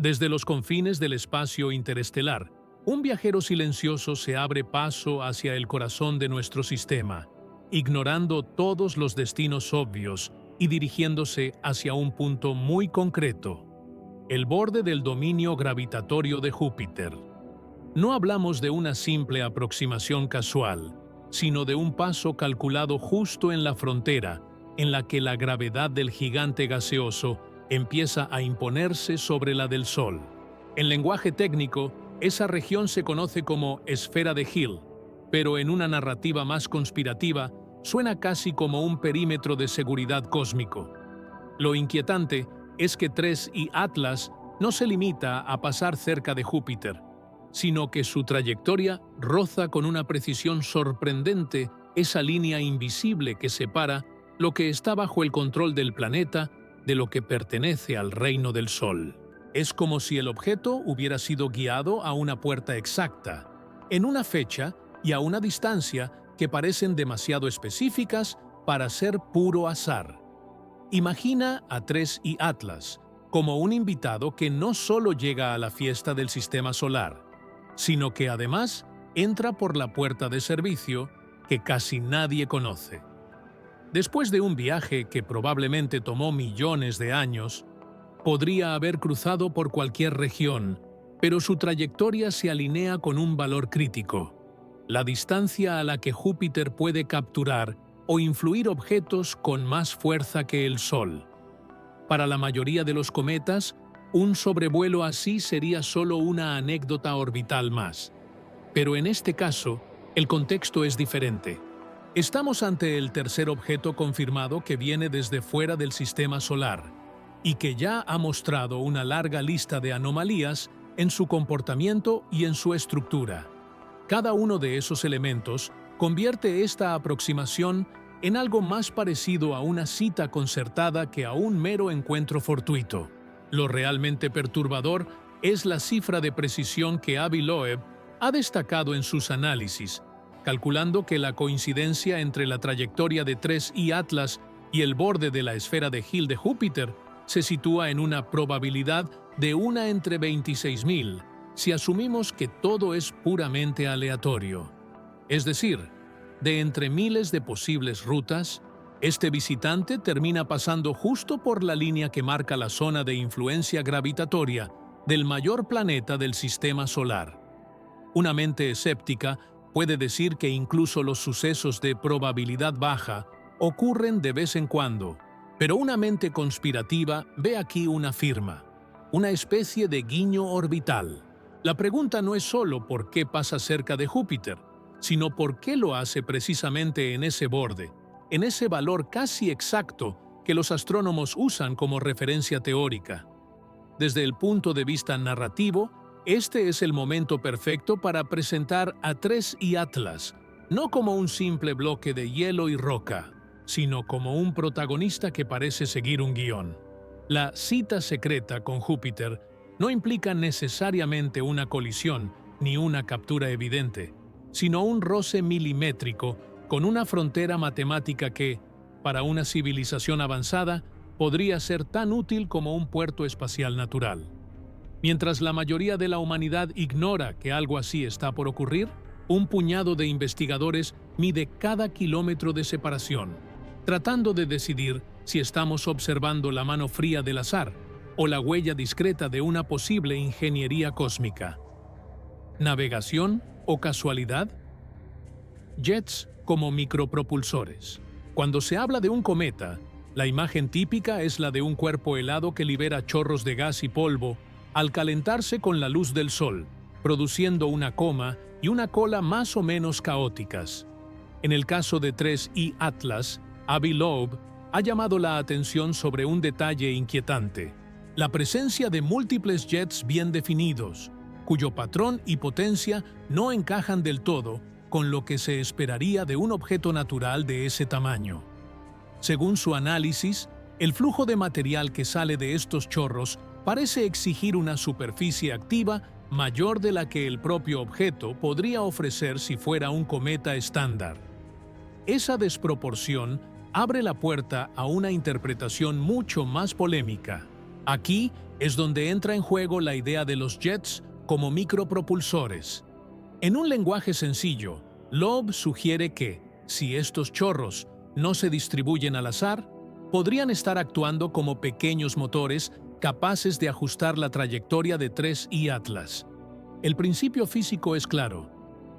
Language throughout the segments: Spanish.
Desde los confines del espacio interestelar, un viajero silencioso se abre paso hacia el corazón de nuestro sistema, ignorando todos los destinos obvios y dirigiéndose hacia un punto muy concreto: el borde del dominio gravitatorio de Júpiter. No hablamos de una simple aproximación casual, sino de un paso calculado justo en la frontera en la que la gravedad del gigante gaseoso empieza a imponerse sobre la del Sol. En lenguaje técnico, esa región se conoce como esfera de Hill, pero en una narrativa más conspirativa suena casi como un perímetro de seguridad cósmico. Lo inquietante es que 3I Atlas no se limita a pasar cerca de Júpiter, sino que su trayectoria roza con una precisión sorprendente esa línea invisible que separa lo que está bajo el control del planeta de lo que pertenece al reino del Sol. Es como si el objeto hubiera sido guiado a una puerta exacta, en una fecha y a una distancia que parecen demasiado específicas para ser puro azar. Imagina a 3I Atlas como un invitado que no solo llega a la fiesta del sistema solar, sino que además entra por la puerta de servicio que casi nadie conoce. Después de un viaje que probablemente tomó millones de años, podría haber cruzado por cualquier región, pero su trayectoria se alinea con un valor crítico: la distancia a la que Júpiter puede capturar o influir objetos con más fuerza que el Sol. Para la mayoría de los cometas, un sobrevuelo así sería solo una anécdota orbital más. Pero en este caso, el contexto es diferente. Estamos ante el tercer objeto confirmado que viene desde fuera del sistema solar y que ya ha mostrado una larga lista de anomalías en su comportamiento y en su estructura. Cada uno de esos elementos convierte esta aproximación en algo más parecido a una cita concertada que a un mero encuentro fortuito. Lo realmente perturbador es la cifra de precisión que Avi Loeb ha destacado en sus análisis, calculando que la coincidencia entre la trayectoria de 3I Atlas y el borde de la esfera de Hill de Júpiter se sitúa en una probabilidad de 1 entre 26.000, si asumimos que todo es puramente aleatorio. Es decir, de entre miles de posibles rutas, este visitante termina pasando justo por la línea que marca la zona de influencia gravitatoria del mayor planeta del sistema solar. Una mente escéptica puede decir que incluso los sucesos de probabilidad baja ocurren de vez en cuando, pero una mente conspirativa ve aquí una firma, una especie de guiño orbital. La pregunta no es solo por qué pasa cerca de Júpiter, sino por qué lo hace precisamente en ese borde, en ese valor casi exacto que los astrónomos usan como referencia teórica. Desde el punto de vista narrativo, este es el momento perfecto para presentar a 3I Atlas, no como un simple bloque de hielo y roca, sino como un protagonista que parece seguir un guión. La cita secreta con Júpiter no implica necesariamente una colisión ni una captura evidente, sino un roce milimétrico con una frontera matemática que, para una civilización avanzada, podría ser tan útil como un puerto espacial natural. Mientras la mayoría de la humanidad ignora que algo así está por ocurrir, un puñado de investigadores mide cada kilómetro de separación, tratando de decidir si estamos observando la mano fría del azar o la huella discreta de una posible ingeniería cósmica. ¿Navegación o casualidad? Jets como micropropulsores. Cuando se habla de un cometa, la imagen típica es la de un cuerpo helado que libera chorros de gas y polvo al calentarse con la luz del sol, produciendo una coma y una cola más o menos caóticas. En el caso de 3I Atlas, Avi Loeb ha llamado la atención sobre un detalle inquietante: la presencia de múltiples jets bien definidos, cuyo patrón y potencia no encajan del todo con lo que se esperaría de un objeto natural de ese tamaño. Según su análisis, el flujo de material que sale de estos chorros parece exigir una superficie activa mayor de la que el propio objeto podría ofrecer si fuera un cometa estándar. Esa desproporción abre la puerta a una interpretación mucho más polémica. Aquí, Es donde entra en juego la idea de los jets como micropropulsores. En un lenguaje sencillo, Loeb sugiere que, si estos chorros no se distribuyen al azar, podrían estar actuando como pequeños motores capaces de ajustar la trayectoria de 3I Atlas. El principio físico es claro.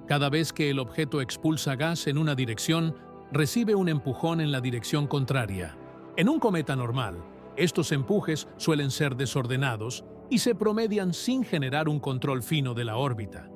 Cada vez que el objeto expulsa gas en una dirección, recibe un empujón en la dirección contraria. En un cometa normal, estos empujes suelen ser desordenados y se promedian sin generar un control fino de la órbita.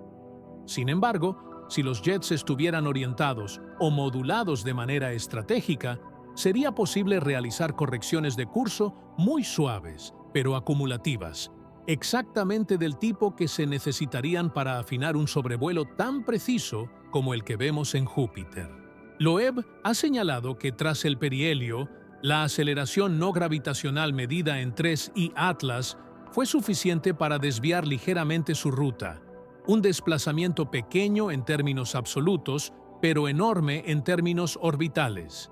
Sin embargo, si los jets estuvieran orientados o modulados de manera estratégica, sería posible realizar correcciones de curso muy suaves, pero acumulativas, exactamente del tipo que se necesitarían para afinar un sobrevuelo tan preciso como el que vemos en Júpiter. Loeb ha señalado que tras el perihelio, la aceleración no gravitacional medida en 3I Atlas fue suficiente para desviar ligeramente su ruta, un desplazamiento pequeño en términos absolutos, pero enorme en términos orbitales.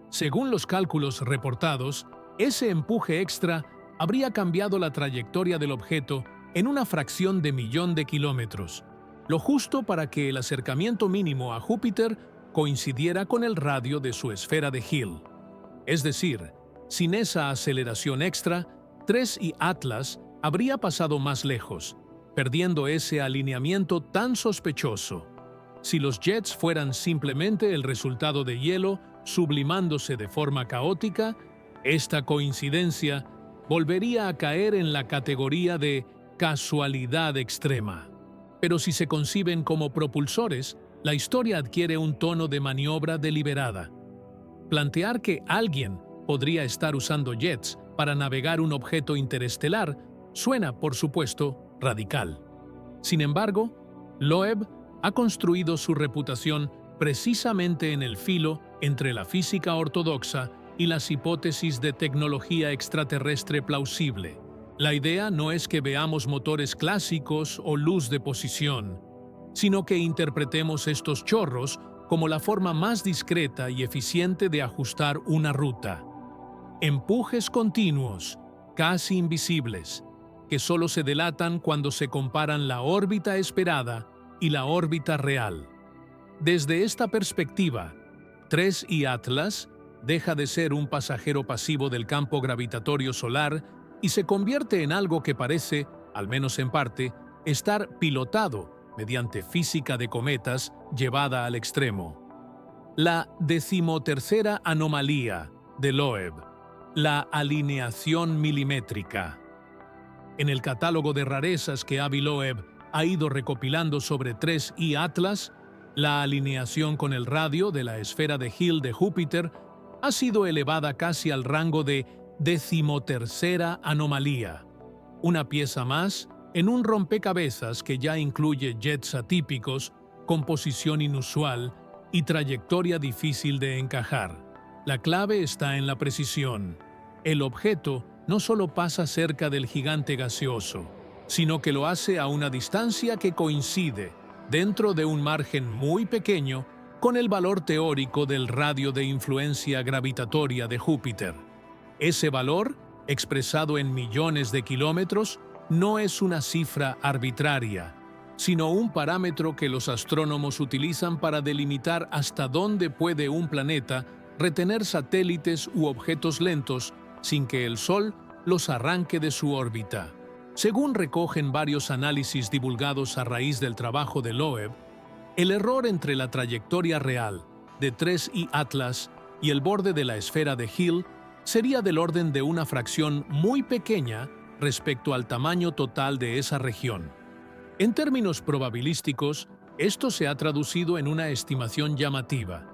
Según los cálculos reportados, ese empuje extra habría cambiado la trayectoria del objeto en una fracción de millón de kilómetros, lo justo para que el acercamiento mínimo a Júpiter coincidiera con el radio de su esfera de Hill. Es decir, sin esa aceleración extra, 3I Atlas habría pasado más lejos, perdiendo ese alineamiento tan sospechoso. Si los jets fueran simplemente el resultado de hielo sublimándose de forma caótica, esta coincidencia volvería a caer en la categoría de casualidad extrema. Pero si se conciben como propulsores, la historia adquiere un tono de maniobra deliberada. Plantear que alguien podría estar usando jets para navegar un objeto interestelar suena, por supuesto, radical. Sin embargo, Loeb ha construido su reputación precisamente en el filo entre la física ortodoxa y las hipótesis de tecnología extraterrestre plausible. La idea no es que veamos motores clásicos o luz de posición, sino que interpretemos estos chorros como la forma más discreta y eficiente de ajustar una ruta. Empujes continuos, casi invisibles, que solo se delatan cuando se comparan la órbita esperada y la órbita real. Desde esta perspectiva, 3I Atlas deja de ser un pasajero pasivo del campo gravitatorio solar y se convierte en algo que parece, al menos en parte, estar pilotado mediante física de cometas llevada al extremo. La 13ª anomalía de Loeb, la alineación milimétrica. En el catálogo de rarezas que Avi Loeb ha ido recopilando sobre 3I Atlas, la alineación con el radio de la esfera de Hill de Júpiter ha sido elevada casi al rango de 13ª anomalía, una pieza más en un rompecabezas que ya incluye jets atípicos, composición inusual y trayectoria difícil de encajar. La clave está en la precisión. El objeto no solo pasa cerca del gigante gaseoso, sino que lo hace a una distancia que coincide, dentro de un margen muy pequeño, con el valor teórico del radio de influencia gravitatoria de Júpiter. Ese valor, expresado en millones de kilómetros, no es una cifra arbitraria, sino un parámetro que los astrónomos utilizan para delimitar hasta dónde puede un planeta retener satélites u objetos lentos sin que el Sol los arranque de su órbita. Según recogen varios análisis divulgados a raíz del trabajo de Loeb, el error entre la trayectoria real de 3I Atlas y el borde de la esfera de Hill sería del orden de una fracción muy pequeña respecto al tamaño total de esa región. En términos probabilísticos, esto se ha traducido en una estimación llamativa,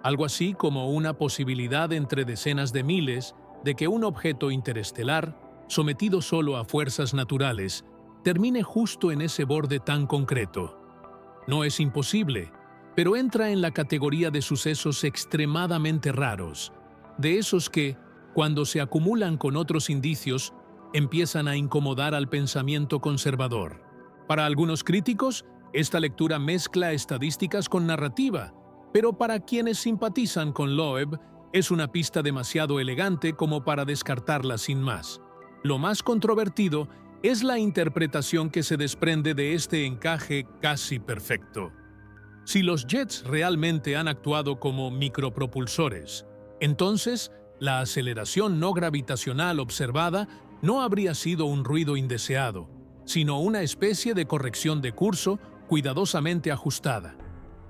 algo así como una posibilidad entre decenas de miles de que un objeto interestelar, sometido solo a fuerzas naturales, termine justo en ese borde tan concreto. No es imposible, pero entra en la categoría de sucesos extremadamente raros, de esos que, cuando se acumulan con otros indicios, empiezan a incomodar al pensamiento conservador. Para algunos críticos, esta lectura mezcla estadísticas con narrativa, pero para quienes simpatizan con Loeb, es una pista demasiado elegante como para descartarla sin más. Lo más controvertido es la interpretación que se desprende de este encaje casi perfecto. Si los jets realmente han actuado como micropropulsores, entonces la aceleración no gravitacional observada no habría sido un ruido indeseado, sino una especie de corrección de curso cuidadosamente ajustada.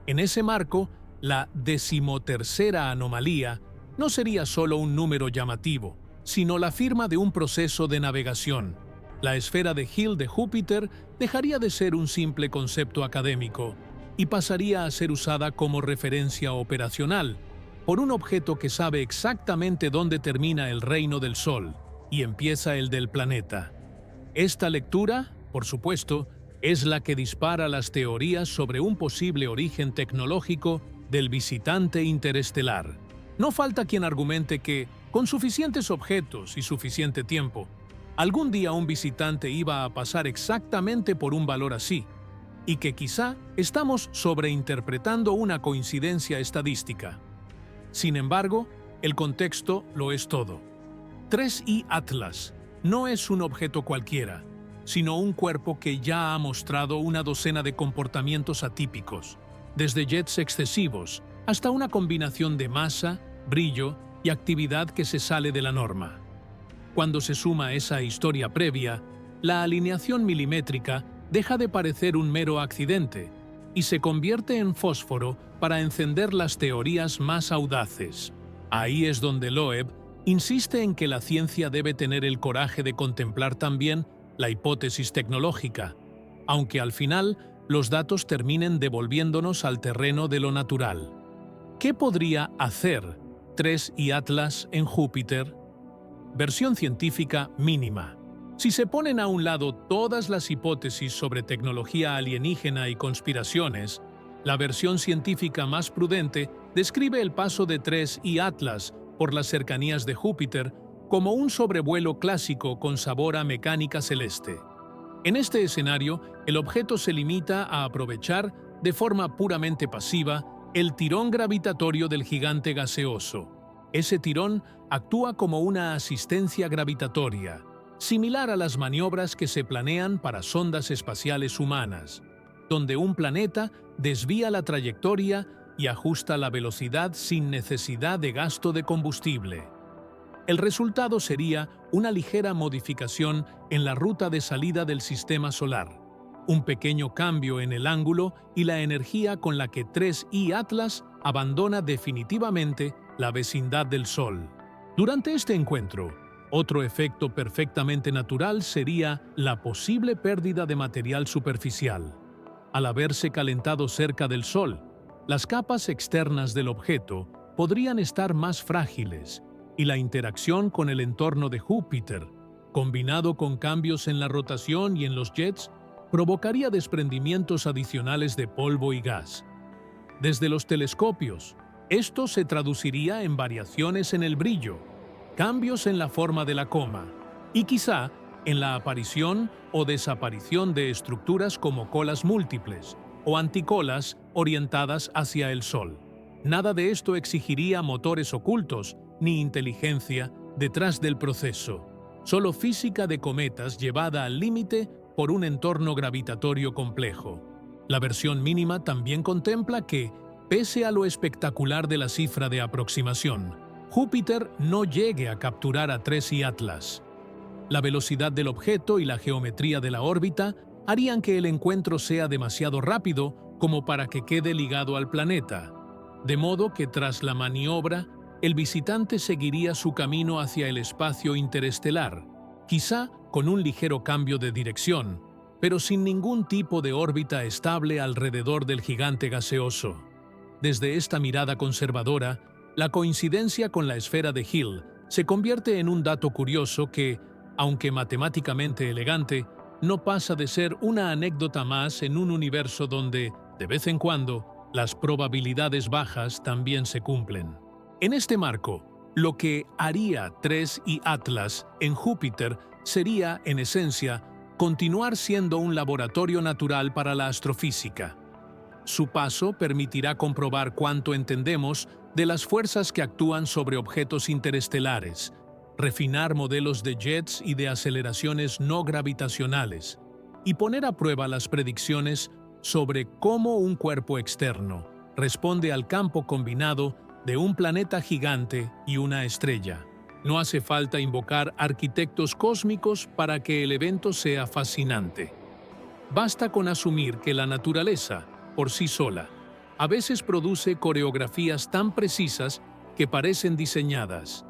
En ese marco, la 13ª anomalía no sería solo un número llamativo, sino la firma de un proceso de navegación. La esfera de Hill de Júpiter dejaría de ser un simple concepto académico y pasaría a ser usada como referencia operacional por un objeto que sabe exactamente dónde termina el reino del Sol y empieza el del planeta. Esta lectura, por supuesto, es la que dispara las teorías sobre un posible origen tecnológico del visitante interestelar. No falta quien argumente que, con suficientes objetos y suficiente tiempo, algún día un visitante iba a pasar exactamente por un valor así, y que quizá estamos sobreinterpretando una coincidencia estadística. Sin embargo, el contexto lo es todo. 3I Atlas no es un objeto cualquiera, sino un cuerpo que ya ha mostrado una docena de comportamientos atípicos, desde jets excesivos hasta una combinación de masa, brillo y actividad que se sale de la norma. Cuando se suma esa historia previa, la alineación milimétrica deja de parecer un mero accidente y se convierte en fósforo para encender las teorías más audaces. Ahí es donde Loeb insiste en que la ciencia debe tener el coraje de contemplar también la hipótesis tecnológica, aunque al final los datos terminen devolviéndonos al terreno de lo natural. ¿Qué podría hacer 3I Atlas en Júpiter? Versión científica mínima. Si se ponen a un lado todas las hipótesis sobre tecnología alienígena y conspiraciones, la versión científica más prudente describe el paso de 3I Atlas por las cercanías de Júpiter como un sobrevuelo clásico con sabor a mecánica celeste. En este escenario, el objeto se limita a aprovechar, de forma puramente pasiva, el tirón gravitatorio del gigante gaseoso. Ese tirón actúa como una asistencia gravitatoria, similar a las maniobras que se planean para sondas espaciales humanas, donde un planeta desvía la trayectoria y ajusta la velocidad sin necesidad de gasto de combustible. El resultado sería una ligera modificación en la ruta de salida del sistema solar, un pequeño cambio en el ángulo y la energía con la que 3I Atlas abandona definitivamente la vecindad del Sol. Durante este encuentro, otro efecto perfectamente natural sería la posible pérdida de material superficial. Al haberse calentado cerca del Sol, las capas externas del objeto podrían estar más frágiles y la interacción con el entorno de Júpiter, combinado con cambios en la rotación y en los jets, provocaría desprendimientos adicionales de polvo y gas. Desde los telescopios, esto se traduciría en variaciones en el brillo, cambios en la forma de la coma y quizá en la aparición o desaparición de estructuras como colas múltiples o anticolas orientadas hacia el Sol. Nada de esto exigiría motores ocultos ni inteligencia detrás del proceso, solo física de cometas llevada al límite por un entorno gravitatorio complejo. La versión mínima también contempla que, pese a lo espectacular de la cifra de aproximación, Júpiter no llegue a capturar a 3I Atlas. La velocidad del objeto y la geometría de la órbita harían que el encuentro sea demasiado rápido como para que quede ligado al planeta, de modo que tras la maniobra, el visitante seguiría su camino hacia el espacio interestelar, quizá con un ligero cambio de dirección, pero sin ningún tipo de órbita estable alrededor del gigante gaseoso. Desde esta mirada conservadora, la coincidencia con la esfera de Hill se convierte en un dato curioso que, aunque matemáticamente elegante, no pasa de ser una anécdota más en un universo donde, de vez en cuando, las probabilidades bajas también se cumplen. En este marco, lo que haría 3I Atlas en Júpiter sería, en esencia, continuar siendo un laboratorio natural para la astrofísica. Su paso permitirá comprobar cuánto entendemos de las fuerzas que actúan sobre objetos interestelares, refinar modelos de jets y de aceleraciones no gravitacionales, y poner a prueba las predicciones sobre cómo un cuerpo externo responde al campo combinado de un planeta gigante y una estrella. No hace falta invocar arquitectos cósmicos para que el evento sea fascinante. Basta con asumir que la naturaleza, por sí sola, a veces produce coreografías tan precisas que parecen diseñadas.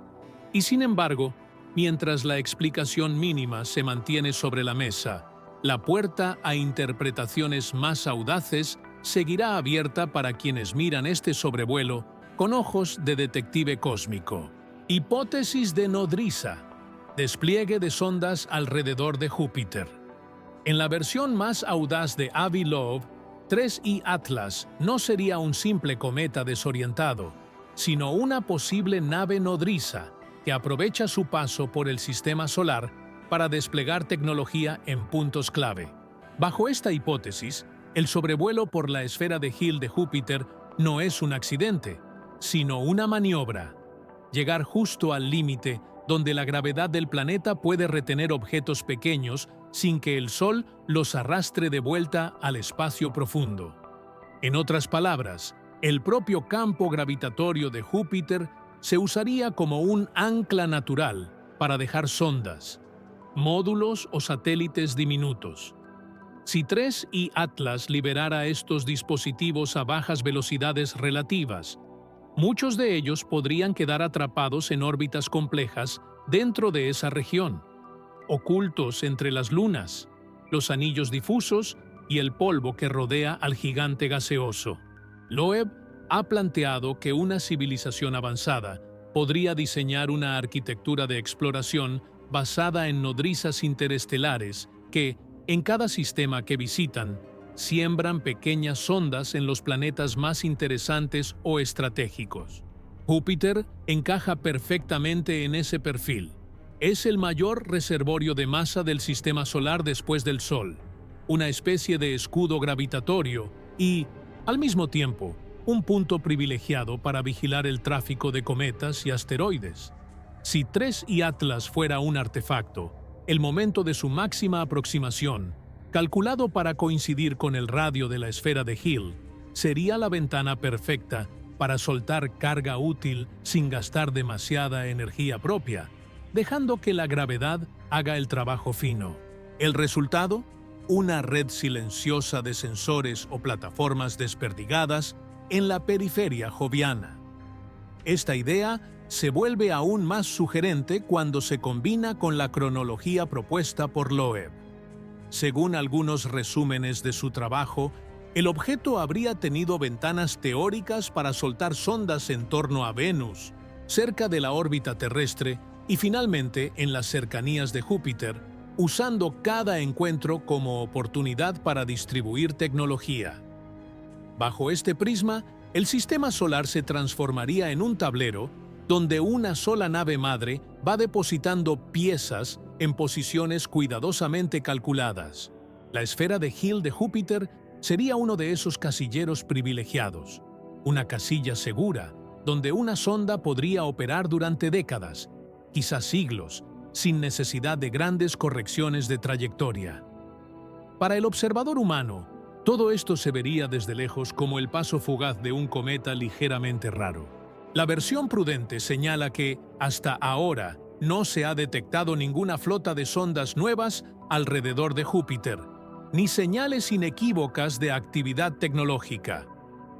Y sin embargo, mientras la explicación mínima se mantiene sobre la mesa, la puerta a interpretaciones más audaces seguirá abierta para quienes miran este sobrevuelo con ojos de detective cósmico. Hipótesis de nodriza. Despliegue de sondas alrededor de Júpiter. En la versión más audaz de Avi Loeb, 3I Atlas no sería un simple cometa desorientado, sino una posible nave nodriza que aprovecha su paso por el sistema solar para desplegar tecnología en puntos clave. Bajo esta hipótesis, el sobrevuelo por la esfera de Hill de Júpiter no es un accidente, sino una maniobra. Llegar justo al límite donde la gravedad del planeta puede retener objetos pequeños sin que el Sol los arrastre de vuelta al espacio profundo. En otras palabras, el propio campo gravitatorio de Júpiter se usaría como un ancla natural para dejar sondas, módulos o satélites diminutos. Si 3I Atlas liberara estos dispositivos a bajas velocidades relativas, muchos de ellos podrían quedar atrapados en órbitas complejas dentro de esa región, ocultos entre las lunas, los anillos difusos y el polvo que rodea al gigante gaseoso. Loeb ha planteado que una civilización avanzada podría diseñar una arquitectura de exploración basada en nodrizas interestelares que, en cada sistema que visitan, siembran pequeñas sondas en los planetas más interesantes o estratégicos. Júpiter encaja perfectamente en ese perfil. Es el mayor reservorio de masa del sistema solar después del Sol, una especie de escudo gravitatorio y, al mismo tiempo, un punto privilegiado para vigilar el tráfico de cometas y asteroides. Si 3I Atlas fuera un artefacto, el momento de su máxima aproximación, calculado para coincidir con el radio de la esfera de Hill, sería la ventana perfecta para soltar carga útil sin gastar demasiada energía propia, dejando que la gravedad haga el trabajo fino. ¿El resultado? Una red silenciosa de sensores o plataformas desperdigadas en la periferia joviana. Esta idea se vuelve aún más sugerente cuando se combina con la cronología propuesta por Loeb. Según algunos resúmenes de su trabajo, el objeto habría tenido ventanas teóricas para soltar sondas en torno a Venus, cerca de la órbita terrestre y finalmente en las cercanías de Júpiter, usando cada encuentro como oportunidad para distribuir tecnología. Bajo este prisma, el sistema solar se transformaría en un tablero donde una sola nave madre va depositando piezas en posiciones cuidadosamente calculadas. La esfera de Hill de Júpiter sería uno de esos casilleros privilegiados, una casilla segura donde una sonda podría operar durante décadas, quizás siglos, sin necesidad de grandes correcciones de trayectoria. Para el observador humano, todo esto se vería desde lejos como el paso fugaz de un cometa ligeramente raro. La versión prudente señala que, hasta ahora, no se ha detectado ninguna flota de sondas nuevas alrededor de Júpiter, ni señales inequívocas de actividad tecnológica.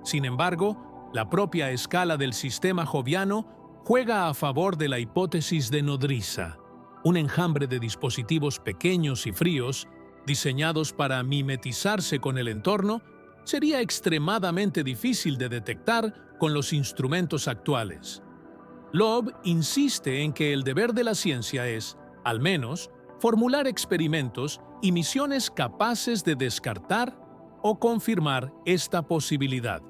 Sin embargo, la propia escala del sistema joviano juega a favor de la hipótesis de nodriza, un enjambre de dispositivos pequeños y fríos, diseñados para mimetizarse con el entorno, sería extremadamente difícil de detectar con los instrumentos actuales. Loeb insiste en que el deber de la ciencia es, al menos, formular experimentos y misiones capaces de descartar o confirmar esta posibilidad.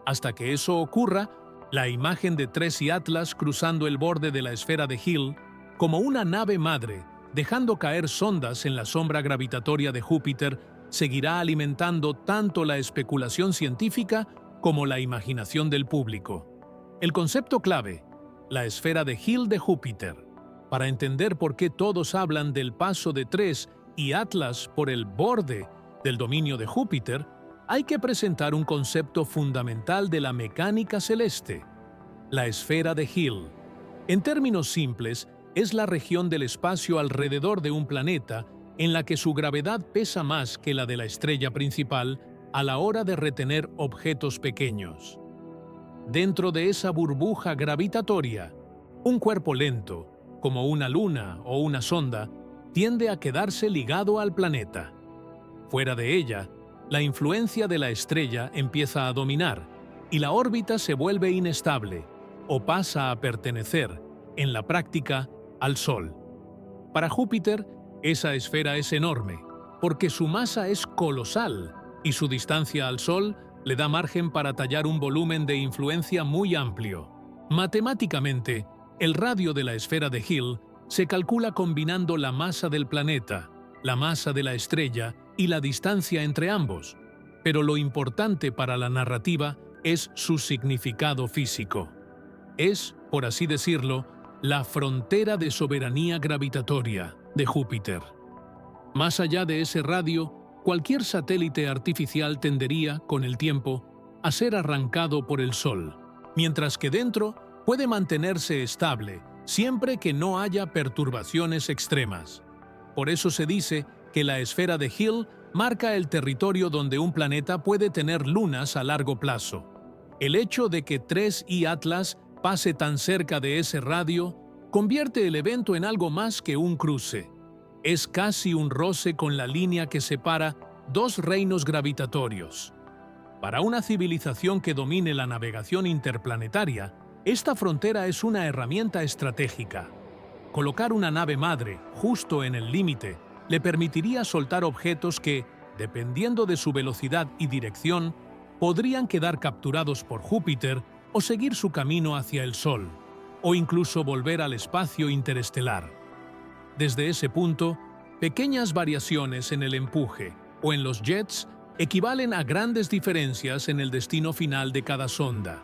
Hasta que eso ocurra, la imagen de 3I Atlas cruzando el borde de la esfera de Hill, como una nave madre, dejando caer sondas en la sombra gravitatoria de Júpiter, seguirá alimentando tanto la especulación científica como la imaginación del público. El concepto clave, la esfera de Hill de Júpiter. Para entender por qué todos hablan del paso de 3 y Atlas por el borde del dominio de Júpiter, hay que presentar un concepto fundamental de la mecánica celeste: la esfera de Hill. En términos simples, es la región del espacio alrededor de un planeta en la que su gravedad pesa más que la de la estrella principal a la hora de retener objetos pequeños. Dentro de esa burbuja gravitatoria, un cuerpo lento, como una luna o una sonda, tiende a quedarse ligado al planeta. Fuera de ella, la influencia de la estrella empieza a dominar y la órbita se vuelve inestable o pasa a pertenecer, en la práctica, al Sol. Para Júpiter, esa esfera es enorme, porque su masa es colosal y su distancia al Sol le da margen para tallar un volumen de influencia muy amplio. Matemáticamente, el radio de la esfera de Hill se calcula combinando la masa del planeta, la masa de la estrella y la distancia entre ambos, pero lo importante para la narrativa es su significado físico. Es, por así decirlo, la frontera de soberanía gravitatoria de Júpiter. Más allá de ese radio, cualquier satélite artificial tendería, con el tiempo, a ser arrancado por el Sol, mientras que dentro puede mantenerse estable siempre que no haya perturbaciones extremas. Por eso se dice que la esfera de Hill marca el territorio donde un planeta puede tener lunas a largo plazo. El hecho de que 3I Atlas pase tan cerca de ese radio convierte el evento en algo más que un cruce. Es casi un roce con la línea que separa dos reinos gravitatorios. Para una civilización que domine la navegación interplanetaria, esta frontera es una herramienta estratégica. Colocar una nave madre justo en el límite le permitiría soltar objetos que, dependiendo de su velocidad y dirección, podrían quedar capturados por Júpiter o seguir su camino hacia el Sol, o incluso volver al espacio interestelar. Desde ese punto, pequeñas variaciones en el empuje o en los jets equivalen a grandes diferencias en el destino final de cada sonda.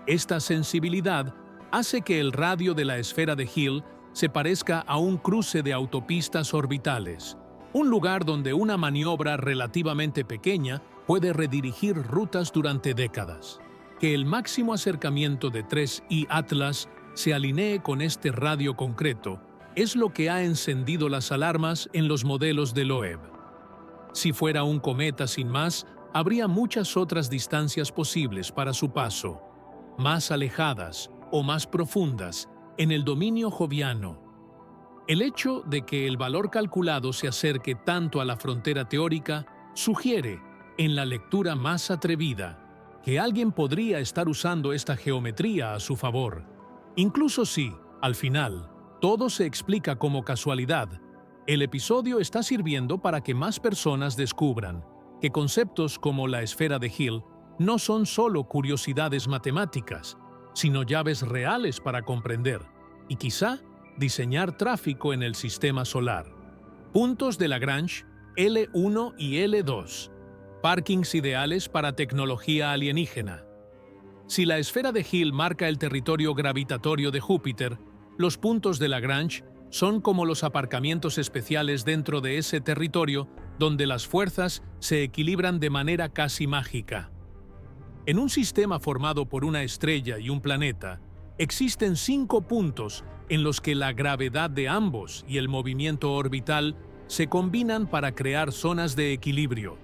Esta sensibilidad hace que el radio de la esfera de Hill se parezca a un cruce de autopistas orbitales, un lugar donde una maniobra relativamente pequeña puede redirigir rutas durante décadas. Que el máximo acercamiento de 3I Atlas se alinee con este radio concreto es lo que ha encendido las alarmas en los modelos de Loeb. Si fuera un cometa sin más, habría muchas otras distancias posibles para su paso, más alejadas o más profundas en el dominio joviano. El hecho de que el valor calculado se acerque tanto a la frontera teórica sugiere, en la lectura más atrevida, que alguien podría estar usando esta geometría a su favor. Incluso si, al final, todo se explica como casualidad, el episodio está sirviendo para que más personas descubran que conceptos como la esfera de Hill no son solo curiosidades matemáticas, sino llaves reales para comprender y quizá diseñar tráfico en el sistema solar. Puntos de Lagrange L1 y L2. Parkings ideales para tecnología alienígena. Si la esfera de Hill marca el territorio gravitatorio de Júpiter, los puntos de Lagrange son como los aparcamientos especiales dentro de ese territorio donde las fuerzas se equilibran de manera casi mágica. En un sistema formado por una estrella y un planeta, existen 5 puntos en los que la gravedad de ambos y el movimiento orbital se combinan para crear zonas de equilibrio.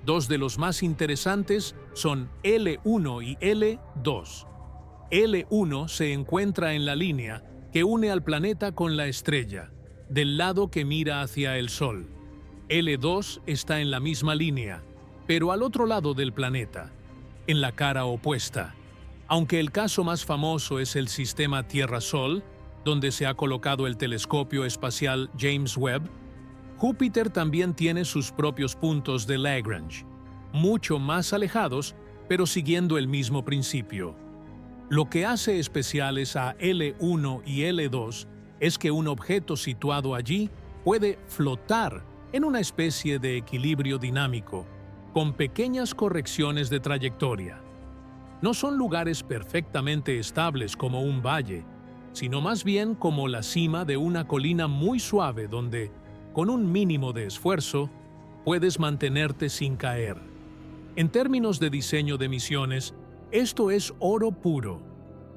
2 de los más interesantes son L1 y L2. L1 se encuentra en la línea que une al planeta con la estrella, del lado que mira hacia el Sol. L2 está en la misma línea, pero al otro lado del planeta, en la cara opuesta. Aunque el caso más famoso es el sistema Tierra-Sol, donde se ha colocado el telescopio espacial James Webb, Júpiter también tiene sus propios puntos de Lagrange, mucho más alejados, pero siguiendo el mismo principio. Lo que hace especiales a L1 y L2 es que un objeto situado allí puede flotar en una especie de equilibrio dinámico, con pequeñas correcciones de trayectoria. No son lugares perfectamente estables como un valle, sino más bien como la cima de una colina muy suave donde, con un mínimo de esfuerzo, puedes mantenerte sin caer. En términos de diseño de misiones, esto es oro puro.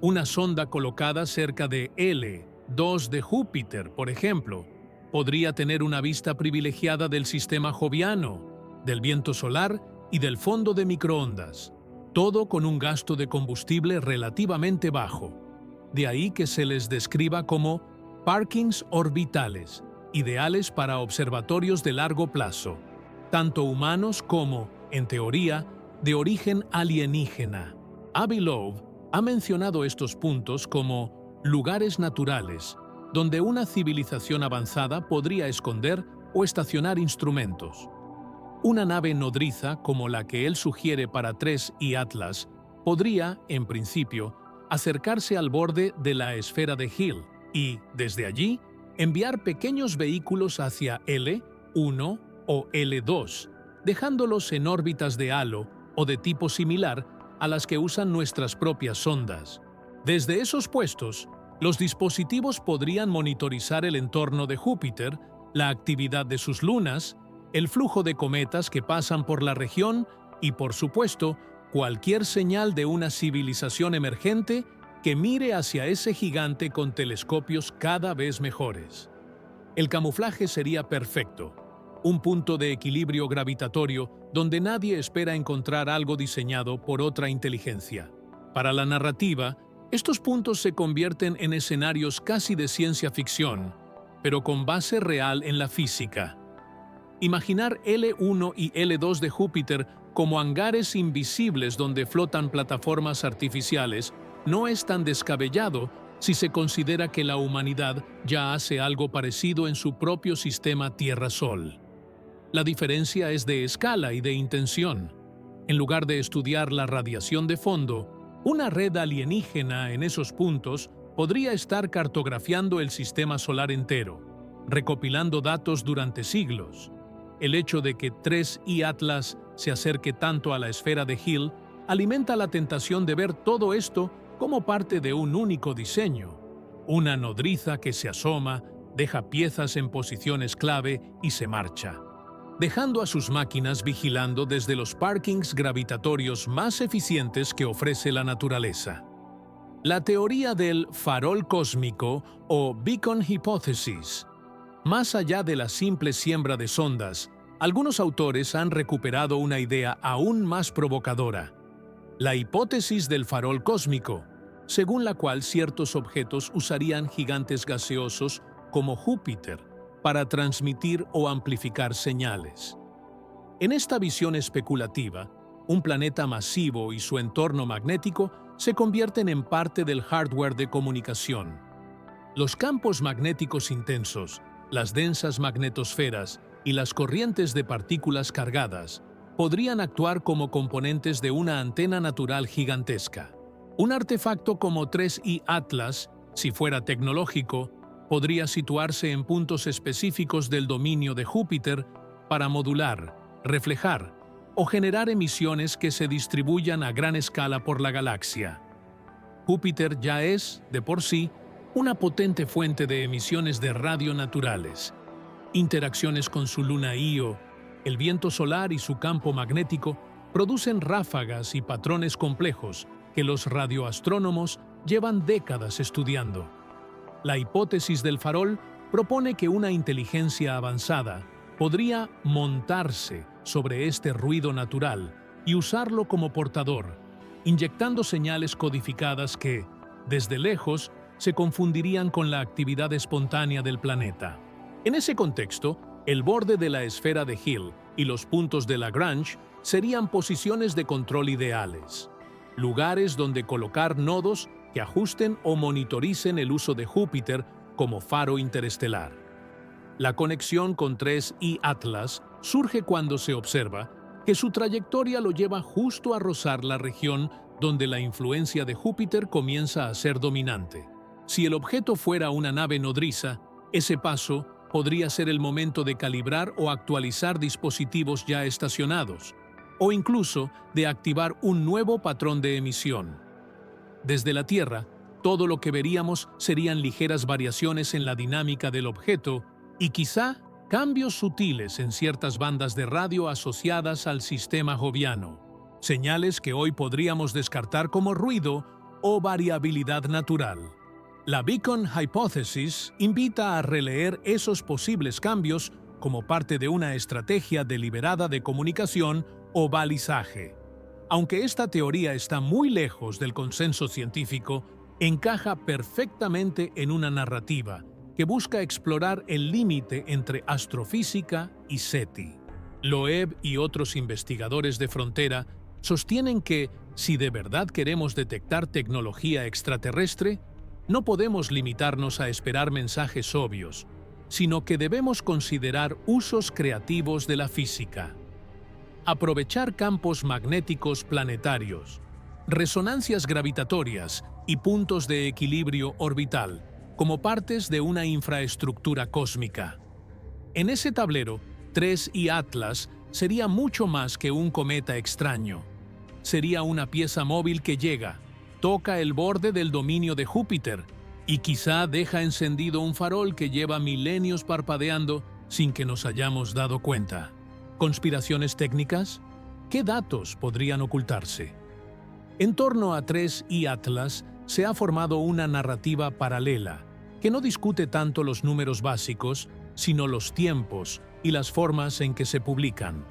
Una sonda colocada cerca de L2 de Júpiter, por ejemplo, podría tener una vista privilegiada del sistema joviano, del viento solar y del fondo de microondas, todo con un gasto de combustible relativamente bajo. De ahí que se les describa como parkings orbitales, ideales para observatorios de largo plazo, tanto humanos como, en teoría, de origen alienígena. Avi Loeb ha mencionado estos puntos como lugares naturales, donde una civilización avanzada podría esconder o estacionar instrumentos. Una nave nodriza como la que él sugiere para 3 y Atlas podría, en principio, acercarse al borde de la esfera de Hill y, desde allí, enviar pequeños vehículos hacia L1 o L2, dejándolos en órbitas de halo o de tipo similar a las que usan nuestras propias sondas. Desde esos puestos, los dispositivos podrían monitorizar el entorno de Júpiter, la actividad de sus lunas, el flujo de cometas que pasan por la región y, por supuesto, cualquier señal de una civilización emergente que mire hacia ese gigante con telescopios cada vez mejores. El camuflaje sería perfecto, un punto de equilibrio gravitatorio donde nadie espera encontrar algo diseñado por otra inteligencia. Para la narrativa, estos puntos se convierten en escenarios casi de ciencia ficción, pero con base real en la física. Imaginar L1 y L2 de Júpiter como hangares invisibles donde flotan plataformas artificiales no es tan descabellado si se considera que la humanidad ya hace algo parecido en su propio sistema Tierra-Sol. La diferencia es de escala y de intención. En lugar de estudiar la radiación de fondo, una red alienígena en esos puntos podría estar cartografiando el sistema solar entero, recopilando datos durante siglos. El hecho de que 3I Atlas se acerque tanto a la esfera de Hill alimenta la tentación de ver todo esto como parte de un único diseño. Una nodriza que se asoma, deja piezas en posiciones clave y se marcha, dejando a sus máquinas vigilando desde los parkings gravitatorios más eficientes que ofrece la naturaleza. La teoría del farol cósmico o Beacon Hypothesis. Más allá de la simple siembra de sondas, algunos autores han recuperado una idea aún más provocadora: la hipótesis del farol cósmico, según la cual ciertos objetos usarían gigantes gaseosos como Júpiter para transmitir o amplificar señales. En esta visión especulativa, un planeta masivo y su entorno magnético se convierten en parte del hardware de comunicación. Los campos magnéticos intensos, las densas magnetosferas y las corrientes de partículas cargadas podrían actuar como componentes de una antena natural gigantesca. Un artefacto como 3I Atlas, si fuera tecnológico, podría situarse en puntos específicos del dominio de Júpiter para modular, reflejar o generar emisiones que se distribuyan a gran escala por la galaxia. Júpiter ya es, de por sí, una potente fuente de emisiones de radio naturales. Interacciones con su luna Io, el viento solar y su campo magnético producen ráfagas y patrones complejos que los radioastrónomos llevan décadas estudiando. La hipótesis del farol propone que una inteligencia avanzada podría montarse sobre este ruido natural y usarlo como portador, inyectando señales codificadas que, desde lejos, se confundirían con la actividad espontánea del planeta. En ese contexto, el borde de la esfera de Hill y los puntos de Lagrange serían posiciones de control ideales, lugares donde colocar nodos que ajusten o monitoricen el uso de Júpiter como faro interestelar. La conexión con 3I Atlas surge cuando se observa que su trayectoria lo lleva justo a rozar la región donde la influencia de Júpiter comienza a ser dominante. Si el objeto fuera una nave nodriza, ese paso podría ser el momento de calibrar o actualizar dispositivos ya estacionados, o incluso de activar un nuevo patrón de emisión. Desde la Tierra, todo lo que veríamos serían ligeras variaciones en la dinámica del objeto y quizá cambios sutiles en ciertas bandas de radio asociadas al sistema joviano, señales que hoy podríamos descartar como ruido o variabilidad natural. La Beacon Hypothesis invita a releer esos posibles cambios como parte de una estrategia deliberada de comunicación o balizaje. Aunque esta teoría está muy lejos del consenso científico, encaja perfectamente en una narrativa que busca explorar el límite entre astrofísica y SETI. Loeb y otros investigadores de frontera sostienen que, si de verdad queremos detectar tecnología extraterrestre, no podemos limitarnos a esperar mensajes obvios, sino que debemos considerar usos creativos de la física. Aprovechar campos magnéticos planetarios, resonancias gravitatorias y puntos de equilibrio orbital como partes de una infraestructura cósmica. En ese tablero, 3I Atlas sería mucho más que un cometa extraño. Sería una pieza móvil que llega, toca el borde del dominio de Júpiter y quizá deja encendido un farol que lleva milenios parpadeando sin que nos hayamos dado cuenta. ¿Conspiraciones técnicas? ¿Qué datos podrían ocultarse? En torno a 3I Atlas se ha formado una narrativa paralela que no discute tanto los números básicos, sino los tiempos y las formas en que se publican.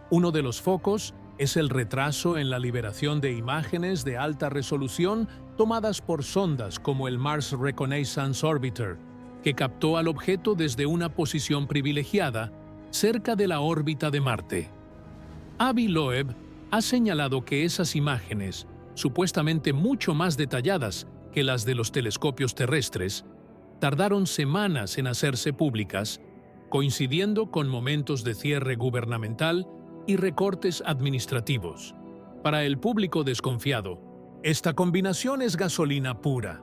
Uno de los focos es el retraso en la liberación de imágenes de alta resolución tomadas por sondas como el Mars Reconnaissance Orbiter, que captó al objeto desde una posición privilegiada cerca de la órbita de Marte. Avi Loeb ha señalado que esas imágenes, supuestamente mucho más detalladas que las de los telescopios terrestres, tardaron semanas en hacerse públicas, coincidiendo con momentos de cierre gubernamental y recortes administrativos. Para el público desconfiado, esta combinación es gasolina pura,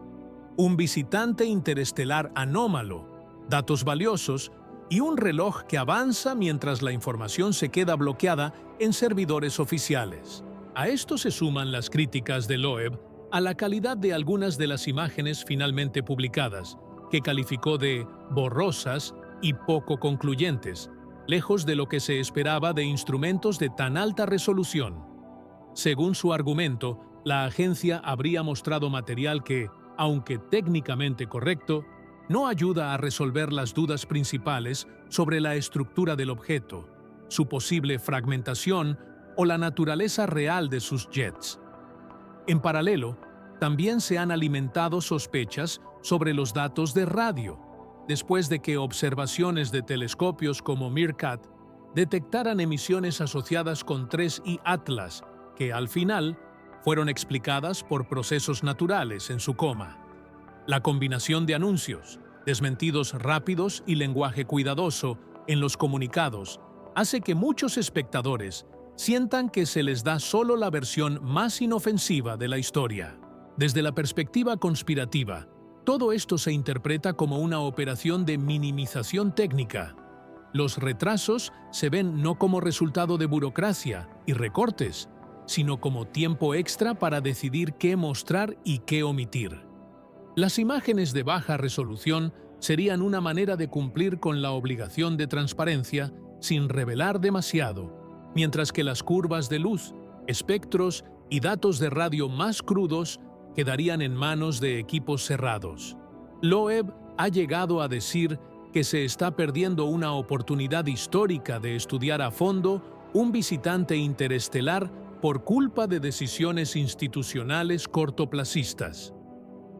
un visitante interestelar anómalo, datos valiosos y un reloj que avanza mientras la información se queda bloqueada en servidores oficiales. A esto se suman las críticas de Loeb a la calidad de algunas de las imágenes finalmente publicadas, que calificó de borrosas y poco concluyentes, lejos de lo que se esperaba de instrumentos de tan alta resolución. Según su argumento, la agencia habría mostrado material que, aunque técnicamente correcto, no ayuda a resolver las dudas principales sobre la estructura del objeto, su posible fragmentación o la naturaleza real de sus jets. En paralelo, también se han alimentado sospechas sobre los datos de radio, después de que observaciones de telescopios como Meerkat detectaran emisiones asociadas con 3I Atlas, que al final fueron explicadas por procesos naturales en su coma. La combinación de anuncios, desmentidos rápidos y lenguaje cuidadoso en los comunicados hace que muchos espectadores sientan que se les da solo la versión más inofensiva de la historia. Desde la perspectiva conspirativa, todo esto se interpreta como una operación de minimización técnica. Los retrasos se ven no como resultado de burocracia y recortes, sino como tiempo extra para decidir qué mostrar y qué omitir. Las imágenes de baja resolución serían una manera de cumplir con la obligación de transparencia sin revelar demasiado, mientras que las curvas de luz, espectros y datos de radio más crudos quedarían en manos de equipos cerrados. Loeb ha llegado a decir que se está perdiendo una oportunidad histórica de estudiar a fondo un visitante interestelar por culpa de decisiones institucionales cortoplacistas.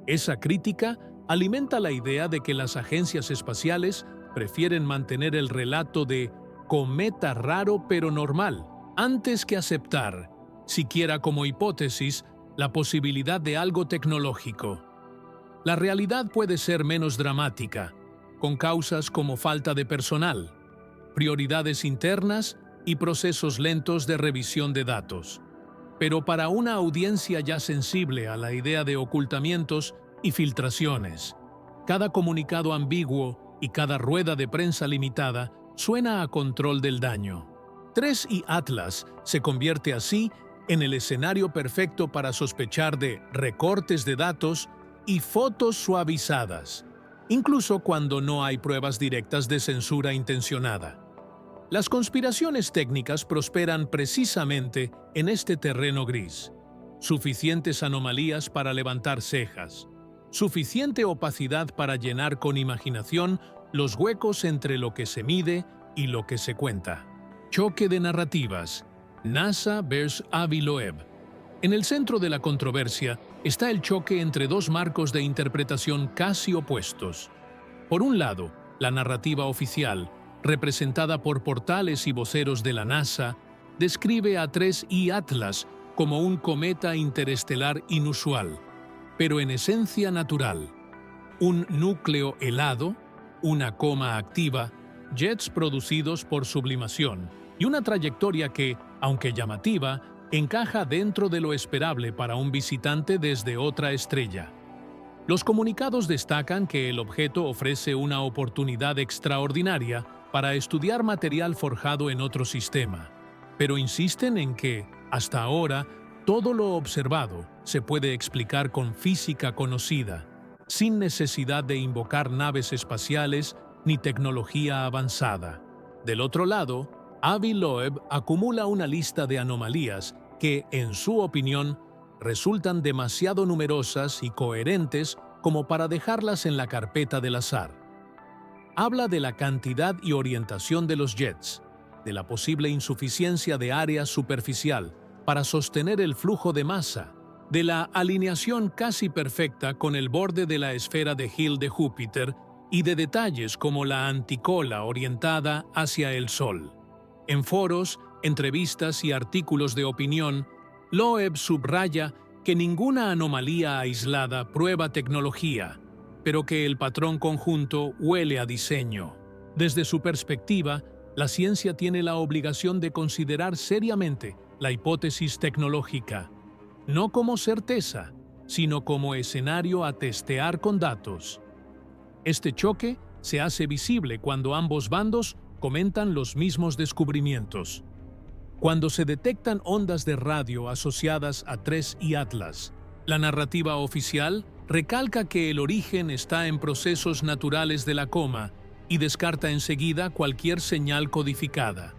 Esa crítica alimenta la idea de que las agencias espaciales prefieren mantener el relato de cometa raro pero normal, antes que aceptar, siquiera como hipótesis, la posibilidad de algo tecnológico. La realidad puede ser menos dramática, con causas como falta de personal, prioridades internas y procesos lentos de revisión de datos. Pero para una audiencia ya sensible a la idea de ocultamientos y filtraciones, cada comunicado ambiguo y cada rueda de prensa limitada suena a control del daño. 3I Atlas se convierte así en el escenario perfecto para sospechar de recortes de datos y fotos suavizadas, incluso cuando no hay pruebas directas de censura intencionada. Las conspiraciones técnicas prosperan precisamente en este terreno gris. Suficientes anomalías para levantar cejas, suficiente opacidad para llenar con imaginación los huecos entre lo que se mide y lo que se cuenta. Choque de narrativas. NASA vs. Avi Loeb. En el centro de la controversia está el choque entre dos marcos de interpretación casi opuestos. Por un lado, la narrativa oficial, representada por portales y voceros de la NASA, describe a 3I Atlas como un cometa interestelar inusual, pero en esencia natural. Un núcleo helado, una coma activa, jets producidos por sublimación y una trayectoria que, aunque llamativa, encaja dentro de lo esperable para un visitante desde otra estrella. Los comunicados destacan que el objeto ofrece una oportunidad extraordinaria para estudiar material forjado en otro sistema, pero insisten en que, hasta ahora, todo lo observado se puede explicar con física conocida, sin necesidad de invocar naves espaciales ni tecnología avanzada. Del otro lado, Avi Loeb acumula una lista de anomalías que, en su opinión, resultan demasiado numerosas y coherentes como para dejarlas en la carpeta del azar. Habla de la cantidad y orientación de los jets, de la posible insuficiencia de área superficial para sostener el flujo de masa, de la alineación casi perfecta con el borde de la esfera de Hill de Júpiter y de detalles como la anticola orientada hacia el Sol. En foros, entrevistas y artículos de opinión, Loeb subraya que ninguna anomalía aislada prueba tecnología, pero que el patrón conjunto huele a diseño. Desde su perspectiva, la ciencia tiene la obligación de considerar seriamente la hipótesis tecnológica, no como certeza, sino como escenario a testear con datos. Este choque se hace visible cuando ambos bandos comentan los mismos descubrimientos. Cuando se detectan ondas de radio asociadas a 3I Atlas, la narrativa oficial recalca que el origen está en procesos naturales de la coma y descarta enseguida cualquier señal codificada.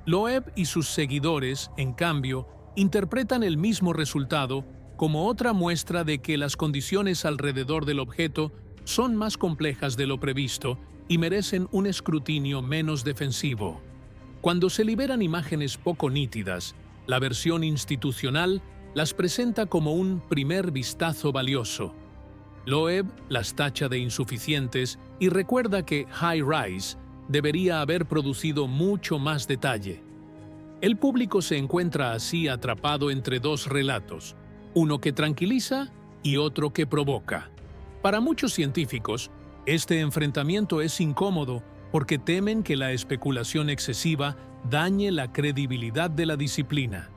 Loeb y sus seguidores, en cambio, interpretan el mismo resultado como otra muestra de que las condiciones alrededor del objeto son más complejas de lo previsto y merecen un escrutinio menos defensivo. Cuando se liberan imágenes poco nítidas, la versión institucional las presenta como un primer vistazo valioso. Loeb las tacha de insuficientes y recuerda que High Rise debería haber producido mucho más detalle. El público se encuentra así atrapado entre dos relatos, uno que tranquiliza y otro que provoca. Para muchos científicos, este enfrentamiento es incómodo porque temen que la especulación excesiva dañe la credibilidad de la disciplina.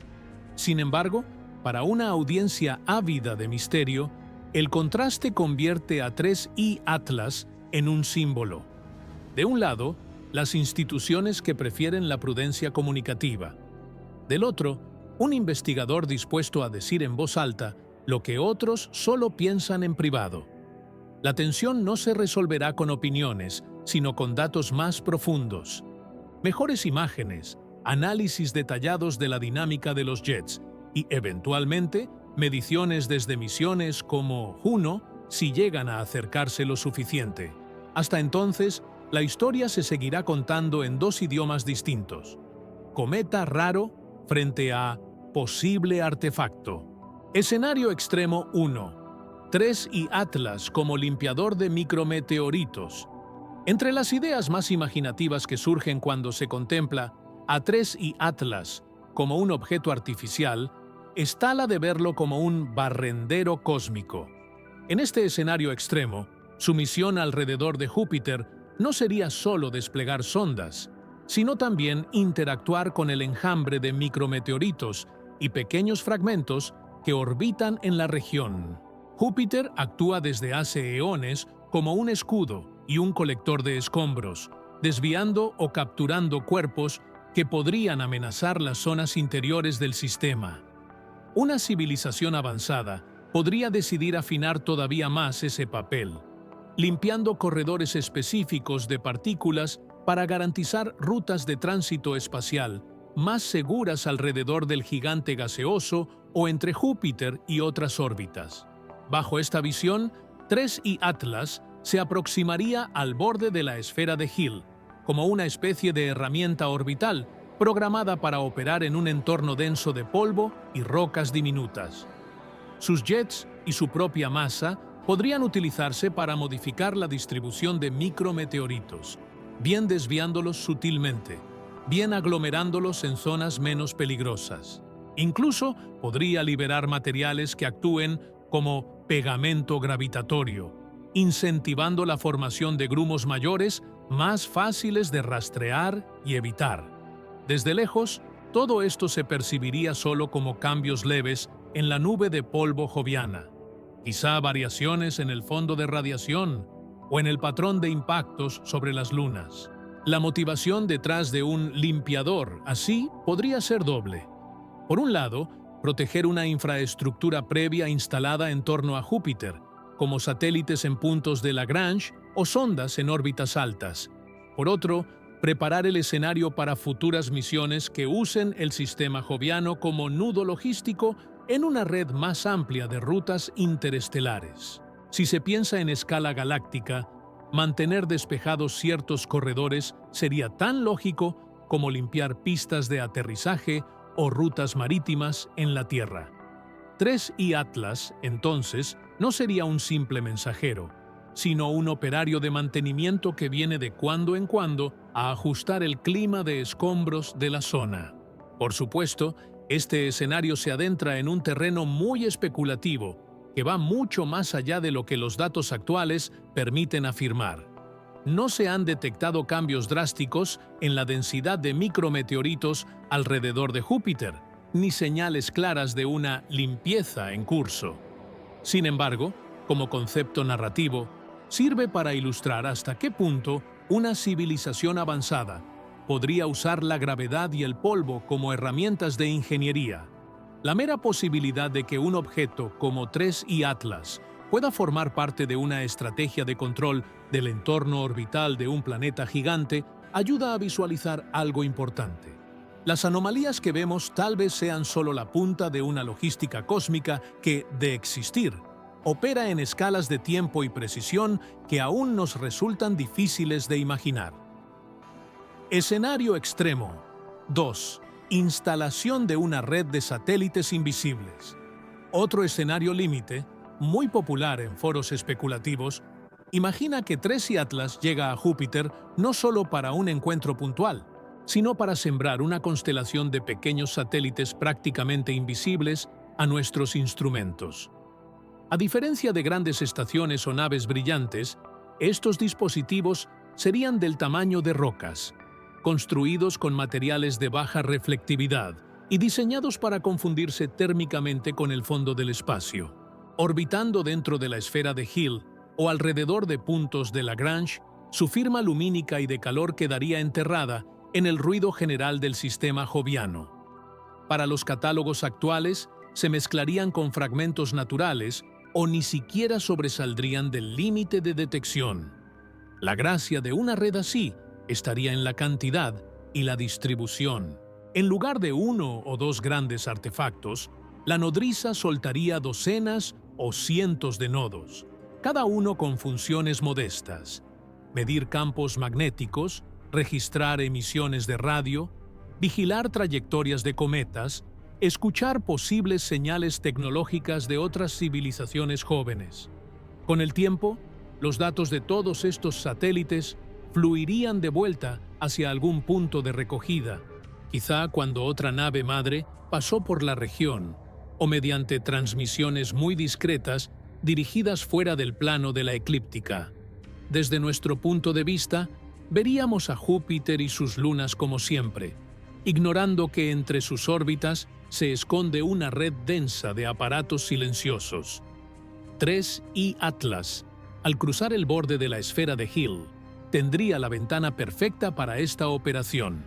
Sin embargo, para una audiencia ávida de misterio, el contraste convierte a 3I Atlas en un símbolo. De un lado, las instituciones que prefieren la prudencia comunicativa. Del otro, un investigador dispuesto a decir en voz alta lo que otros solo piensan en privado. La tensión no se resolverá con opiniones, sino con datos más profundos. Mejores imágenes, análisis detallados de la dinámica de los jets y, eventualmente, mediciones desde misiones como Juno si llegan a acercarse lo suficiente. Hasta entonces, la historia se seguirá contando en dos idiomas distintos. Cometa raro frente a posible artefacto. Escenario extremo 1. 3I Atlas como limpiador de micrometeoritos. Entre las ideas más imaginativas que surgen cuando se contempla a 3I Atlas como un objeto artificial, está la de verlo como un barrendero cósmico. En este escenario extremo, su misión alrededor de Júpiter no sería solo desplegar sondas, sino también interactuar con el enjambre de micrometeoritos y pequeños fragmentos que orbitan en la región. Júpiter actúa desde hace eones como un escudo y un colector de escombros, desviando o capturando cuerpos que podrían amenazar las zonas interiores del sistema. Una civilización avanzada podría decidir afinar todavía más ese papel, limpiando corredores específicos de partículas para garantizar rutas de tránsito espacial más seguras alrededor del gigante gaseoso o entre Júpiter y otras órbitas. Bajo esta visión, 3I Atlas se aproximaría al borde de la esfera de Hill, como una especie de herramienta orbital programada para operar en un entorno denso de polvo y rocas diminutas. Sus jets y su propia masa podrían utilizarse para modificar la distribución de micrometeoritos, bien desviándolos sutilmente, bien aglomerándolos en zonas menos peligrosas. Incluso podría liberar materiales que actúen como pegamento gravitatorio, incentivando la formación de grumos mayores más fáciles de rastrear y evitar. Desde lejos, todo esto se percibiría solo como cambios leves en la nube de polvo joviana, quizá variaciones en el fondo de radiación o en el patrón de impactos sobre las lunas. La motivación detrás de un limpiador así podría ser doble. Por un lado, proteger una infraestructura previa instalada en torno a Júpiter, como satélites en puntos de Lagrange o sondas en órbitas altas. Por otro, preparar el escenario para futuras misiones que usen el sistema joviano como nudo logístico en una red más amplia de rutas interestelares. Si se piensa en escala galáctica, mantener despejados ciertos corredores sería tan lógico como limpiar pistas de aterrizaje o rutas marítimas en la Tierra. 3I Atlas, entonces, no sería un simple mensajero, sino un operario de mantenimiento que viene de cuando en cuando a ajustar el clima de escombros de la zona. Por supuesto, este escenario se adentra en un terreno muy especulativo, que va mucho más allá de lo que los datos actuales permiten afirmar. No se han detectado cambios drásticos en la densidad de micrometeoritos alrededor de Júpiter, ni señales claras de una limpieza en curso. Sin embargo, como concepto narrativo, sirve para ilustrar hasta qué punto una civilización avanzada podría usar la gravedad y el polvo como herramientas de ingeniería. La mera posibilidad de que un objeto como 3I Atlas pueda formar parte de una estrategia de control del entorno orbital de un planeta gigante ayuda a visualizar algo importante. Las anomalías que vemos tal vez sean solo la punta de una logística cósmica que, de existir, opera en escalas de tiempo y precisión que aún nos resultan difíciles de imaginar. Escenario extremo 2. Instalación de una red de satélites invisibles. Otro escenario límite, muy popular en foros especulativos, imagina que 3I Atlas llega a Júpiter no solo para un encuentro puntual, sino para sembrar una constelación de pequeños satélites prácticamente invisibles a nuestros instrumentos. A diferencia de grandes estaciones o naves brillantes, estos dispositivos serían del tamaño de rocas, construidos con materiales de baja reflectividad y diseñados para confundirse térmicamente con el fondo del espacio. Orbitando dentro de la esfera de Hill o alrededor de puntos de Lagrange, su firma lumínica y de calor quedaría enterrada en el ruido general del sistema joviano. Para los catálogos actuales, se mezclarían con fragmentos naturales o ni siquiera sobresaldrían del límite de detección. La gracia de una red así estaría en la cantidad y la distribución. En lugar de uno o dos grandes artefactos, la nodriza soltaría docenas o cientos de nodos, cada uno con funciones modestas: medir campos magnéticos, registrar emisiones de radio, vigilar trayectorias de cometas, escuchar posibles señales tecnológicas de otras civilizaciones jóvenes. Con el tiempo, los datos de todos estos satélites fluirían de vuelta hacia algún punto de recogida, quizá cuando otra nave madre pasó por la región, o mediante transmisiones muy discretas dirigidas fuera del plano de la eclíptica. Desde nuestro punto de vista, veríamos a Júpiter y sus lunas como siempre, ignorando que entre sus órbitas se esconde una red densa de aparatos silenciosos. 3I Atlas, al cruzar el borde de la esfera de Hill, tendría la ventana perfecta para esta operación: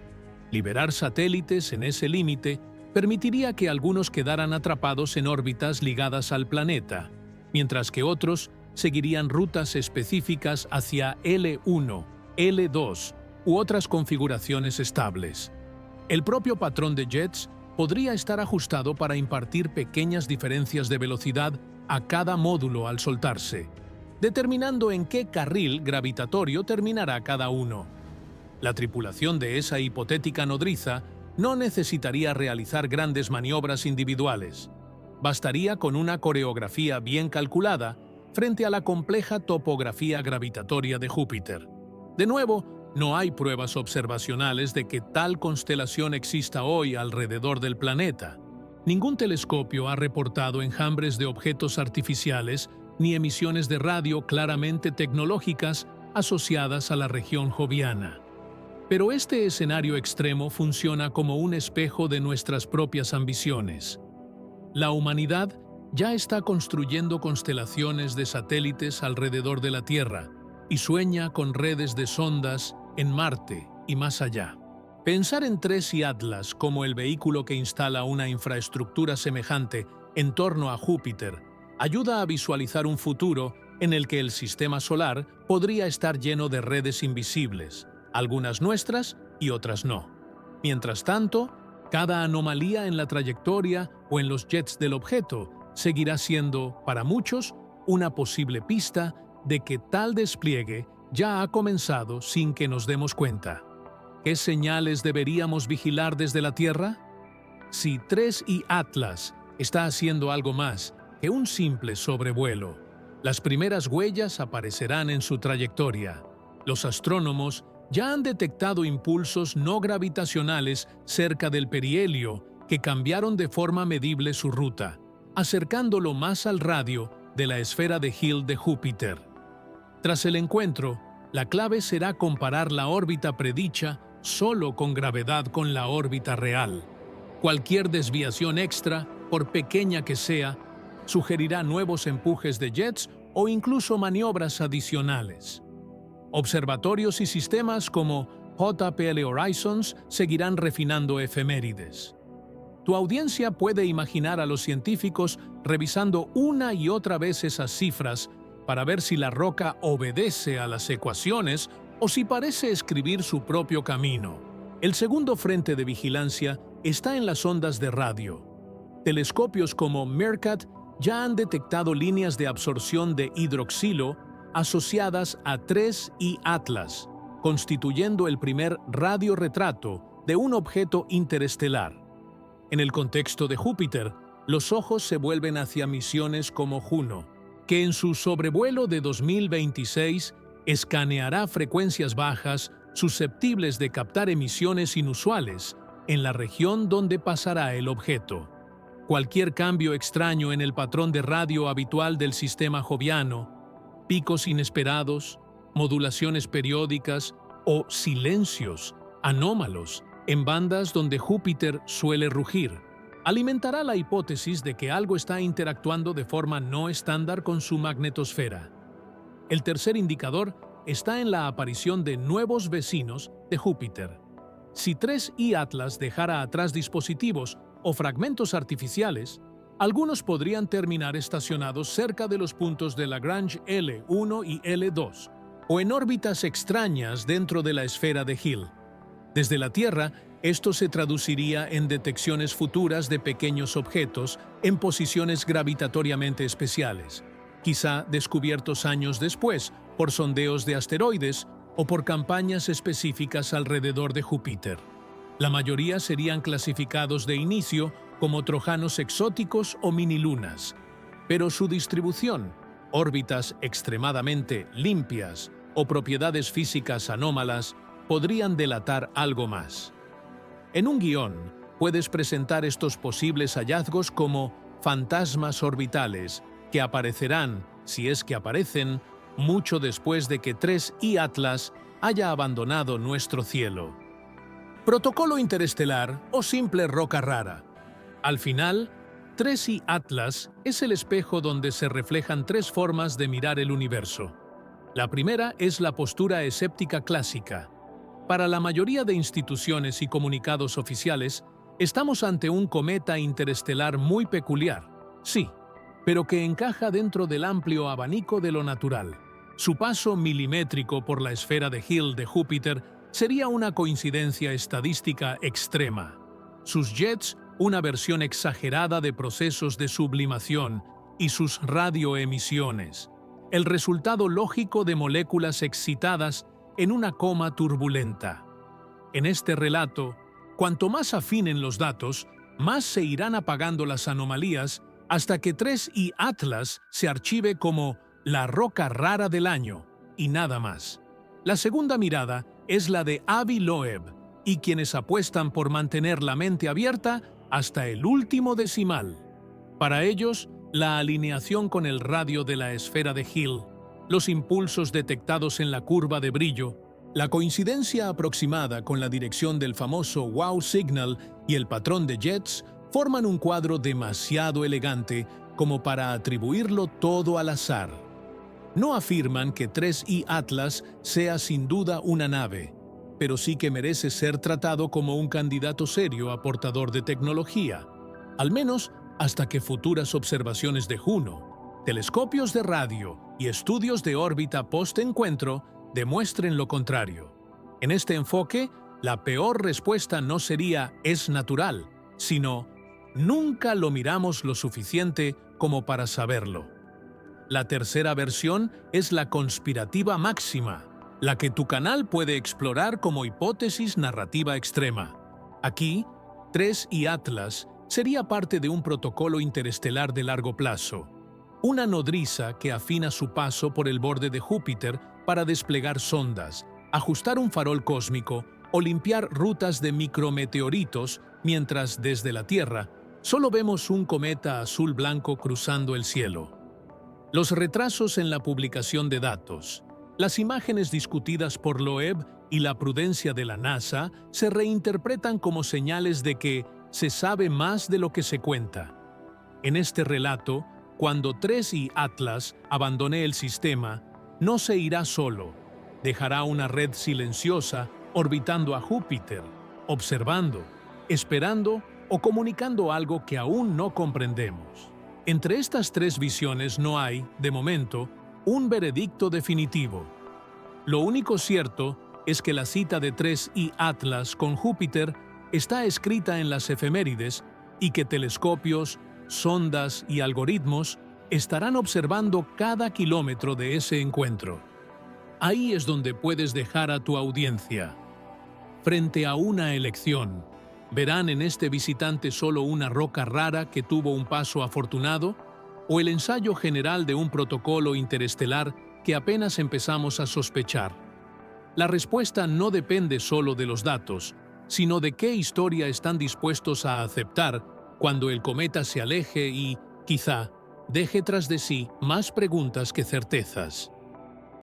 liberar satélites en ese límite permitiría que algunos quedaran atrapados en órbitas ligadas al planeta, mientras que otros seguirían rutas específicas hacia L1, L2 u otras configuraciones estables. El propio patrón de jets podría estar ajustado para impartir pequeñas diferencias de velocidad a cada módulo al soltarse, determinando en qué carril gravitatorio terminará cada uno. La tripulación de esa hipotética nodriza no necesitaría realizar grandes maniobras individuales. Bastaría con una coreografía bien calculada frente a la compleja topografía gravitatoria de Júpiter. De nuevo, no hay pruebas observacionales de que tal constelación exista hoy alrededor del planeta. Ningún telescopio ha reportado enjambres de objetos artificiales ni emisiones de radio claramente tecnológicas asociadas a la región joviana. Pero este escenario extremo funciona como un espejo de nuestras propias ambiciones. La humanidad ya está construyendo constelaciones de satélites alrededor de la Tierra y sueña con redes de sondas en Marte y más allá. Pensar en TRES y Atlas como el vehículo que instala una infraestructura semejante en torno a Júpiter ayuda a visualizar un futuro en el que el sistema solar podría estar lleno de redes invisibles, algunas nuestras y otras no. Mientras tanto, cada anomalía en la trayectoria o en los jets del objeto seguirá siendo, para muchos, una posible pista de que tal despliegue ya ha comenzado sin que nos demos cuenta. ¿Qué señales deberíamos vigilar desde la Tierra? Si TRES y Atlas está haciendo algo más que un simple sobrevuelo, las primeras huellas aparecerán en su trayectoria. Los astrónomos ya han detectado impulsos no gravitacionales cerca del perihelio que cambiaron de forma medible su ruta, acercándolo más al radio de la esfera de Hill de Júpiter. Tras el encuentro, la clave será comparar la órbita predicha solo con gravedad con la órbita real. Cualquier desviación extra, por pequeña que sea, sugerirá nuevos empujes de jets o incluso maniobras adicionales. Observatorios y sistemas como JPL Horizons seguirán refinando efemérides. Tu audiencia puede imaginar a los científicos revisando una y otra vez esas cifras para ver si la roca obedece a las ecuaciones o si parece escribir su propio camino. El segundo frente de vigilancia está en las ondas de radio. Telescopios como MEERKAT ya han detectado líneas de absorción de hidroxilo asociadas a TRES y Atlas, constituyendo el primer radiorretrato de un objeto interestelar. En el contexto de Júpiter, los ojos se vuelven hacia misiones como Juno, que en su sobrevuelo de 2026 escaneará frecuencias bajas susceptibles de captar emisiones inusuales en la región donde pasará el objeto. Cualquier cambio extraño en el patrón de radio habitual del sistema joviano, picos inesperados, modulaciones periódicas o silencios anómalos en bandas donde Júpiter suele rugir, alimentará la hipótesis de que algo está interactuando de forma no estándar con su magnetosfera. El tercer indicador está en la aparición de nuevos vecinos de Júpiter. Si TRES y Atlas dejara atrás dispositivos o fragmentos artificiales, algunos podrían terminar estacionados cerca de los puntos de Lagrange L1 y L2, o en órbitas extrañas dentro de la esfera de Hill. Desde la Tierra, esto se traduciría en detecciones futuras de pequeños objetos en posiciones gravitatoriamente especiales, quizá descubiertos años después por sondeos de asteroides o por campañas específicas alrededor de Júpiter. La mayoría serían clasificados de inicio como trojanos exóticos o minilunas, pero su distribución, órbitas extremadamente limpias o propiedades físicas anómalas podrían delatar algo más. En un guión, puedes presentar estos posibles hallazgos como fantasmas orbitales que aparecerán, si es que aparecen, mucho después de que TRES y Atlas haya abandonado nuestro cielo. Protocolo interestelar o simple roca rara. Al final, TRES y Atlas es el espejo donde se reflejan tres formas de mirar el universo. La primera es la postura escéptica clásica. Para la mayoría de instituciones y comunicados oficiales, Estamos ante un cometa interestelar muy peculiar, sí, pero que encaja dentro del amplio abanico de lo natural. Su paso milimétrico por la esfera de Hill de Júpiter sería una coincidencia estadística extrema. Sus jets, una versión exagerada de procesos de sublimación, y sus radioemisiones, el resultado lógico de moléculas excitadas en una coma turbulenta. En este relato, cuanto más afinen los datos, más se irán apagando las anomalías hasta que 3I Atlas se archive como la roca rara del año y nada más. La segunda mirada es la de Avi Loeb y quienes apuestan por mantener la mente abierta hasta el último decimal. Para ellos, la alineación con el radio de la esfera de Hill, los impulsos detectados en la curva de brillo, la coincidencia aproximada con la dirección del famoso wow signal y el patrón de jets forman un cuadro demasiado elegante como para atribuirlo todo al azar. No afirman que 3I Atlas sea sin duda una nave, pero sí que merece ser tratado como un candidato serio aportador de tecnología, al menos hasta que futuras observaciones de Juno, telescopios de radio y estudios de órbita post-encuentro demuestren lo contrario. En este enfoque, la peor respuesta no sería «es natural», sino «nunca lo miramos lo suficiente como para saberlo». La tercera versión es la conspirativa máxima, la que tu canal puede explorar como hipótesis narrativa extrema. Aquí, 3I Atlas sería parte de un protocolo interestelar de largo plazo, una nodriza que afina su paso por el borde de Júpiter para desplegar sondas, ajustar un farol cósmico o limpiar rutas de micrometeoritos, mientras desde la Tierra solo vemos un cometa azul-blanco cruzando el cielo. Los retrasos en la publicación de datos, las imágenes discutidas por Loeb y la prudencia de la NASA se reinterpretan como señales de que se sabe más de lo que se cuenta. En este relato, cuando 3I Atlas abandone el sistema, no se irá solo. Dejará una red silenciosa orbitando a Júpiter, observando, esperando o comunicando algo que aún no comprendemos. Entre estas tres visiones no hay, de momento, un veredicto definitivo. Lo único cierto es que la cita de 3I Atlas con Júpiter está escrita en las efemérides y que telescopios, sondas y algoritmos estarán observando cada kilómetro de ese encuentro. Ahí es donde puedes dejar a tu audiencia. Frente a una elección, ¿verán en este visitante solo una roca rara que tuvo un paso afortunado o el ensayo general de un protocolo interestelar que apenas empezamos a sospechar? La respuesta no depende solo de los datos, sino de qué historia están dispuestos a aceptar cuando el cometa se aleje y, quizá, deje tras de sí más preguntas que certezas.